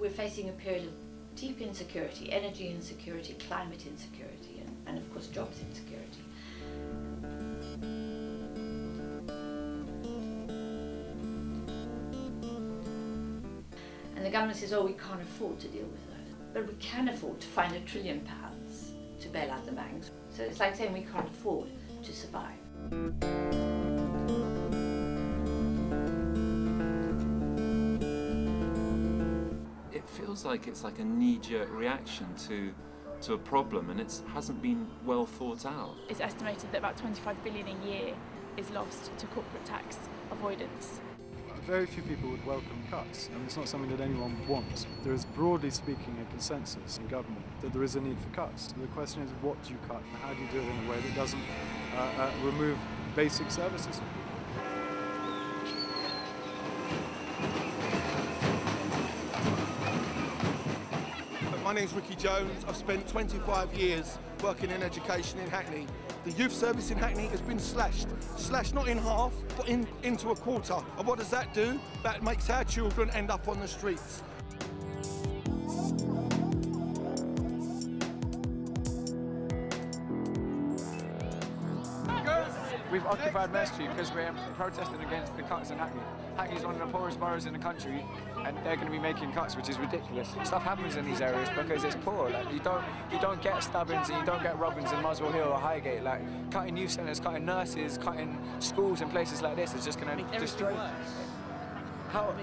we're facing a period of deep insecurity, energy insecurity, climate insecurity, and of course jobs insecurity. And the government says, oh, we can't afford to deal with those. But we can afford to find £1 trillion to bail out the banks. So it's like saying we can't afford to survive. It feels like it's like a knee-jerk reaction to a problem, and it hasn't been well thought out. It's estimated that about 25 billion a year is lost to corporate tax avoidance. Very few people would welcome cuts, and it's not something that anyone wants. There is, broadly speaking, a consensus in government that there is a need for cuts. The question is, what do you cut, and how do you do it in a way that doesn't remove basic services from people? My name's Ricky Jones. I've spent 25 years working in education in Hackney. The youth service in Hackney has been slashed. Slashed not in half, but into a quarter. And what does that do? That makes our children end up on the streets. We've occupied Mess Street because we're protesting against the cuts in Hackney. Hackney's one of the poorest boroughs in the country, and they're going to be making cuts, which is ridiculous. Stuff happens in these areas because it's poor. Like, you don't get Stubbins and you don't get Robbins in Muswell Hill or Highgate. Like, cutting youth centres, cutting nurses, cutting schools and places like this is just going to destroy.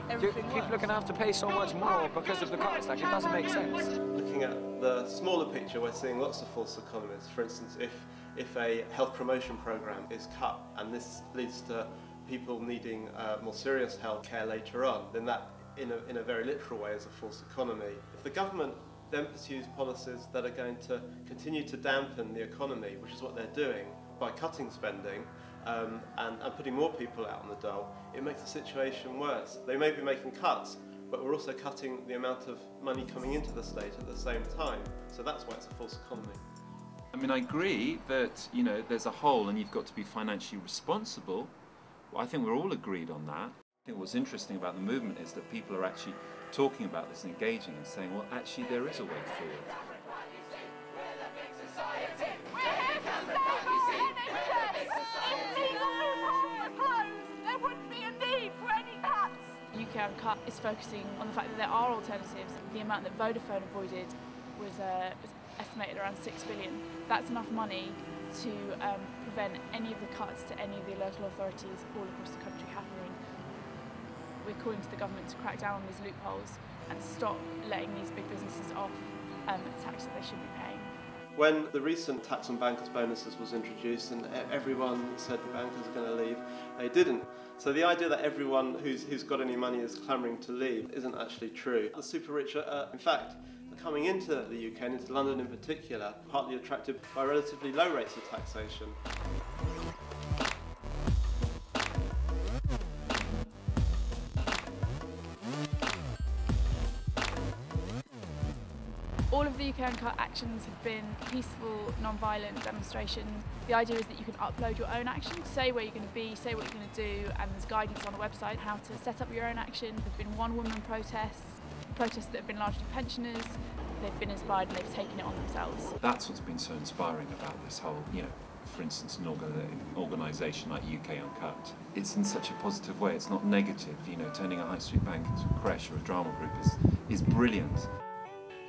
People are going to have to pay so much more because of the cuts. Like, it doesn't make sense. Looking at the smaller picture, we're seeing lots of false economies. For instance, if a health promotion programme is cut and this leads to people needing more serious health care later on, then that, in a very literal way, is a false economy. If the government then pursues policies that are going to continue to dampen the economy, which is what they're doing by cutting spending and putting more people out on the dole, it makes the situation worse. They may be making cuts, but we're also cutting the amount of money coming into the state at the same time. So that's why it's a false economy. I mean, I agree that, you know, there's a hole and you've got to be financially responsible. Well, I think we're all agreed on that. I think what's interesting about the movement is that people are actually talking about this and engaging and saying, well, actually there is a way forward. UK Uncut is focusing on the fact that there are alternatives. The amount that Vodafone avoided was estimated around 6 billion. That's enough money to prevent any of the cuts to any of the local authorities all across the country happening. We're calling to the government to crack down on these loopholes and stop letting these big businesses off tax that they should be paying. When the recent tax on bankers' bonuses was introduced and everyone said the bankers are going to leave, they didn't. So the idea that everyone who's got any money is clamouring to leave isn't actually true. The super rich are, in fact, coming into the UK and into London in particular, partly attracted by relatively low rates of taxation. All of the UK Uncut actions have been peaceful, non-violent demonstrations. The idea is that you can upload your own action, say where you're going to be, say what you're going to do, and there's guidance on the website how to set up your own action. There's been one-woman protests that have been largely pensioners. They've been inspired and they've taken it on themselves. That's what's been so inspiring about this whole, you know, for instance, an organisation like UK Uncut. It's in such a positive way, it's not negative. You know, turning a high street bank into a creche or a drama group is brilliant.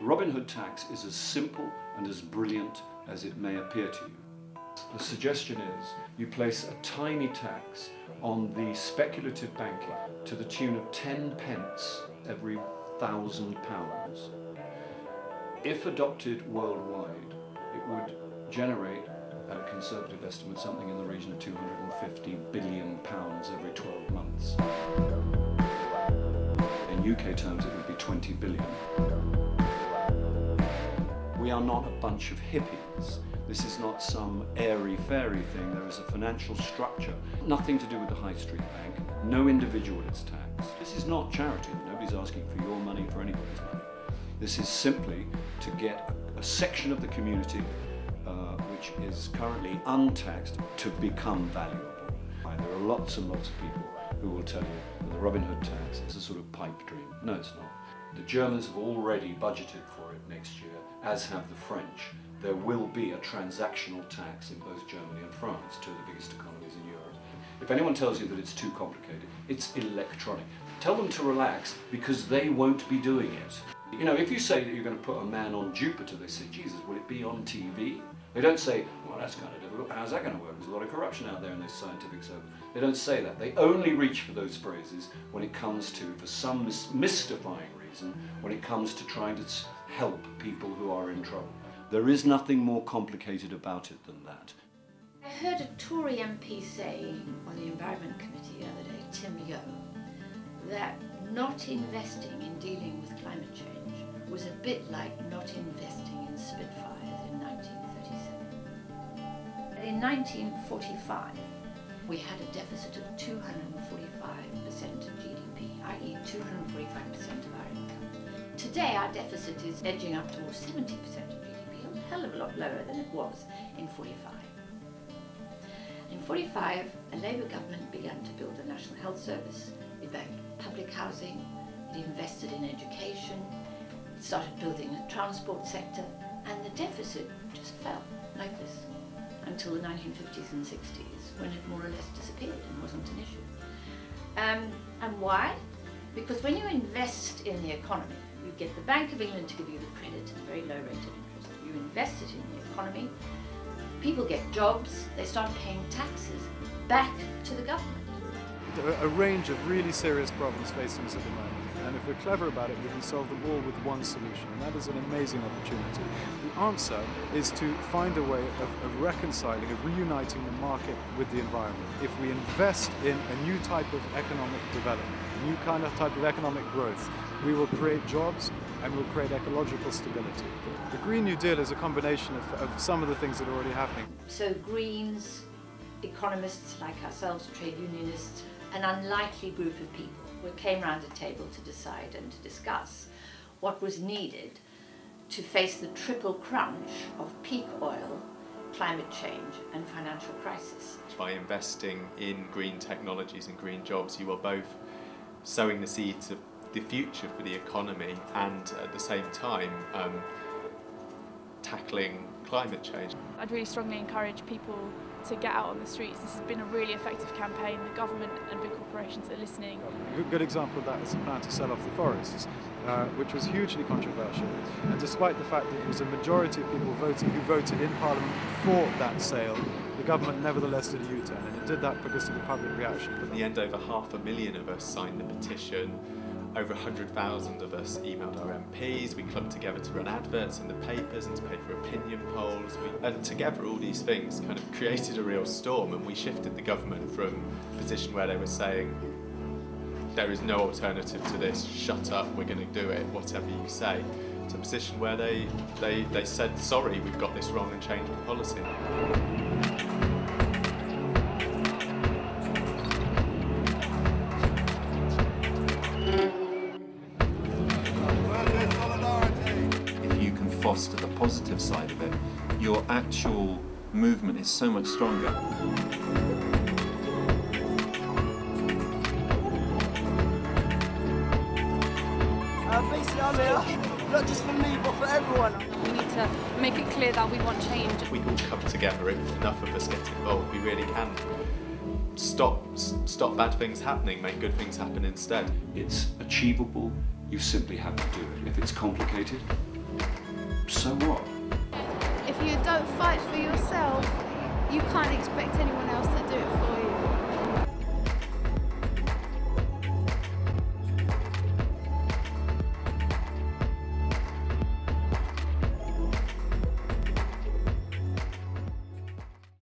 The Robin Hood tax is as simple and as brilliant as it may appear to you. The suggestion is you place a tiny tax on the speculative banking to the tune of 10 pence every £1,000. If adopted worldwide, it would generate, at a conservative estimate, something in the region of £250 billion every 12 months. In UK terms, it would be 20 billion. We are not a bunch of hippies. This is not some airy-fairy thing. There is a financial structure. Nothing to do with the high street bank. No individual is taxed. This is not charity. Nobody's asking for your money, for anybody's money. This is simply to get a section of the community which is currently untaxed to become valuable. There are lots and lots of people who will tell you that the Robin Hood tax is a sort of pipe dream. No, it's not. The Germans have already budgeted for it next year, as have the French. There will be a transactional tax in both Germany and France, two of the biggest economies in Europe. If anyone tells you that it's too complicated, it's electronic. Tell them to relax, because they won't be doing it. You know, if you say that you're going to put a man on Jupiter, they say, Jesus, will it be on TV? They don't say, well, that's kind of difficult. How's that going to work? There's a lot of corruption out there in this scientific circle. They don't say that. They only reach for those phrases when it comes to, for some mystifying reason, when it comes to trying to help people who are in trouble. There is nothing more complicated about it than that. I heard a Tory MP say on the Environment Committee the other day, Tim Yeo, that not investing in dealing with climate change was a bit like not investing in Spitfires in 1937. In 1945, we had a deficit of 245% of GDP, i.e. 245% of our income. Today our deficit is edging up towards 70% of GDP, a hell of a lot lower than it was in 45. In 45, a Labour government began to build a National Health Service, it backed public housing, it invested in education, it started building a transport sector, and the deficit just fell like this until the 1950s and 60s, when it more or less disappeared and wasn't an issue. And why? Because when you invest in the economy, you get the Bank of England to give you the credit at a very low rate of interest. You invest it in the economy, people get jobs, they start paying taxes back to the government. There are a range of really serious problems facing us at the moment, and if we're clever about it, we can solve them all with one solution, and that is an amazing opportunity. The answer is to find a way of reconciling, of reuniting the market with the environment. If we invest in a new type of economic development, a new kind of type of economic growth, we will create jobs and we'll create ecological stability. The Green New Deal is a combination of some of the things that are already happening. So Greens, economists like ourselves, trade unionists, an unlikely group of people who came round a table to decide and to discuss what was needed to face the triple crunch of peak oil, climate change and financial crisis. By investing in green technologies and green jobs, you are both sowing the seeds of the future for the economy and at the same time tackling climate change. I'd really strongly encourage people to get out on the streets. This has been a really effective campaign. The government and big corporations are listening. A good example of that is the plan to sell off the forests, which was hugely controversial. And despite the fact that it was a majority of people who voted in Parliament for that sale, the government nevertheless did a U-turn, and it did that because of the public reaction. In the end, over 500,000 of us signed the petition. Over 100,000 of us emailed our MPs, we clubbed together to run adverts in the papers and to pay for opinion polls. And together all these things kind of created a real storm, and we shifted the government from a position where they were saying there is no alternative to this, shut up, we're going to do it, whatever you say, to a position where they said, sorry, we've got this wrong and changed the policy. Foster the positive side of it, your actual movement is so much stronger. Basically, I'm here, not just for me, but for everyone. We need to make it clear that we want change. If we all come together, if enough of us get involved, we really can stop bad things happening, make good things happen instead. It's achievable, you simply have to do it. If it's complicated, so what? If you don't fight for yourself, you can't expect anyone else to do it for you.